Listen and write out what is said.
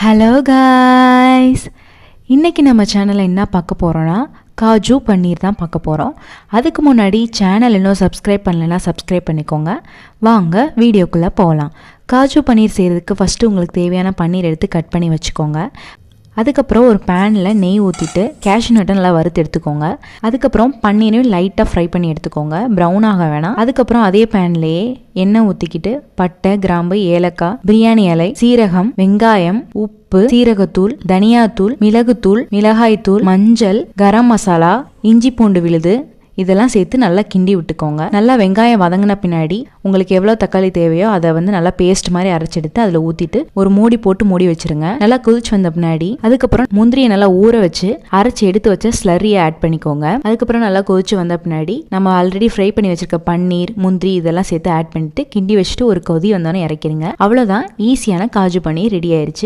Hello guys, இன்றைக்கி நம்ம சேனலில் என்ன பார்க்க போகிறோன்னா காஜு பன்னீர் தான் பார்க்க போகிறோம். அதுக்கு முன்னாடி சேனல் இன்னும் சப்ஸ்கிரைப் பண்ணலைன்னா சப்ஸ்கிரைப் பண்ணிக்கோங்க. வாங்க வீடியோக்குள்ளே போகலாம். காஜு பன்னீர் செய்கிறதுக்கு ஃபஸ்ட்டு உங்களுக்கு தேவையான பன்னீர் எடுத்து கட் பண்ணி வச்சுக்கோங்க. அதுக்கப்புறம் ஒரு பேனில் நெய் ஊற்றிட்டு கேஷ்யூ நட்டை நல்லா வறுத்து எடுத்துக்கோங்க. அதுக்கப்புறம் பன்னீரையும் லைட்டாக ஃப்ரை பண்ணி எடுத்துக்கோங்க, ப்ரௌன் ஆக வேணாம். அதுக்கப்புறம் அதே பேன்லேயே எண்ணெய் ஊற்றிக்கிட்டு பட்டை, கிராம்பு, ஏலக்காய், பிரியாணி இலை, சீரகம், வெங்காயம், உப்பு, சீரகத்தூள், தனியாத்தூள், மிளகுத்தூள், மிளகாய்த்தூள், மஞ்சள், கரம் மசாலா, இஞ்சி பூண்டு விழுது இதெல்லாம் சேர்த்து நல்லா கிண்டி விட்டுக்கோங்க. நல்லா வெங்காயம் வதங்கின பின்னாடி உங்களுக்கு எவ்வளோ தக்காளி தேவையோ அதை நல்லா பேஸ்ட் மாதிரி அரைச்செடுத்து அதில் ஊற்றிட்டு ஒரு மூடி போட்டு மூடி வச்சிருங்க. நல்லா கொதிச்சு வந்த பின்னாடி அதுக்கப்புறம் முந்திரியை நல்லா ஊற வச்சு அரைச்சி எடுத்து வச்ச ஸ்லரியை ஆட் பண்ணிக்கோங்க. அதுக்கப்புறம் நல்லா கொதிச்சு வந்த பின்னாடி நம்ம ஆல்ரெடி ஃப்ரை பண்ணி வச்சிருக்க பன்னீர், முந்திரி இதெல்லாம் சேர்த்து ஆட் பண்ணிட்டு கிண்டி வச்சுட்டு ஒரு கொதி வந்தோன்னே இறக்கிடுங்க. அவ்வளோதான், ஈஸியான காஜு பன்னீர் ரெடி ஆயிடுச்சு.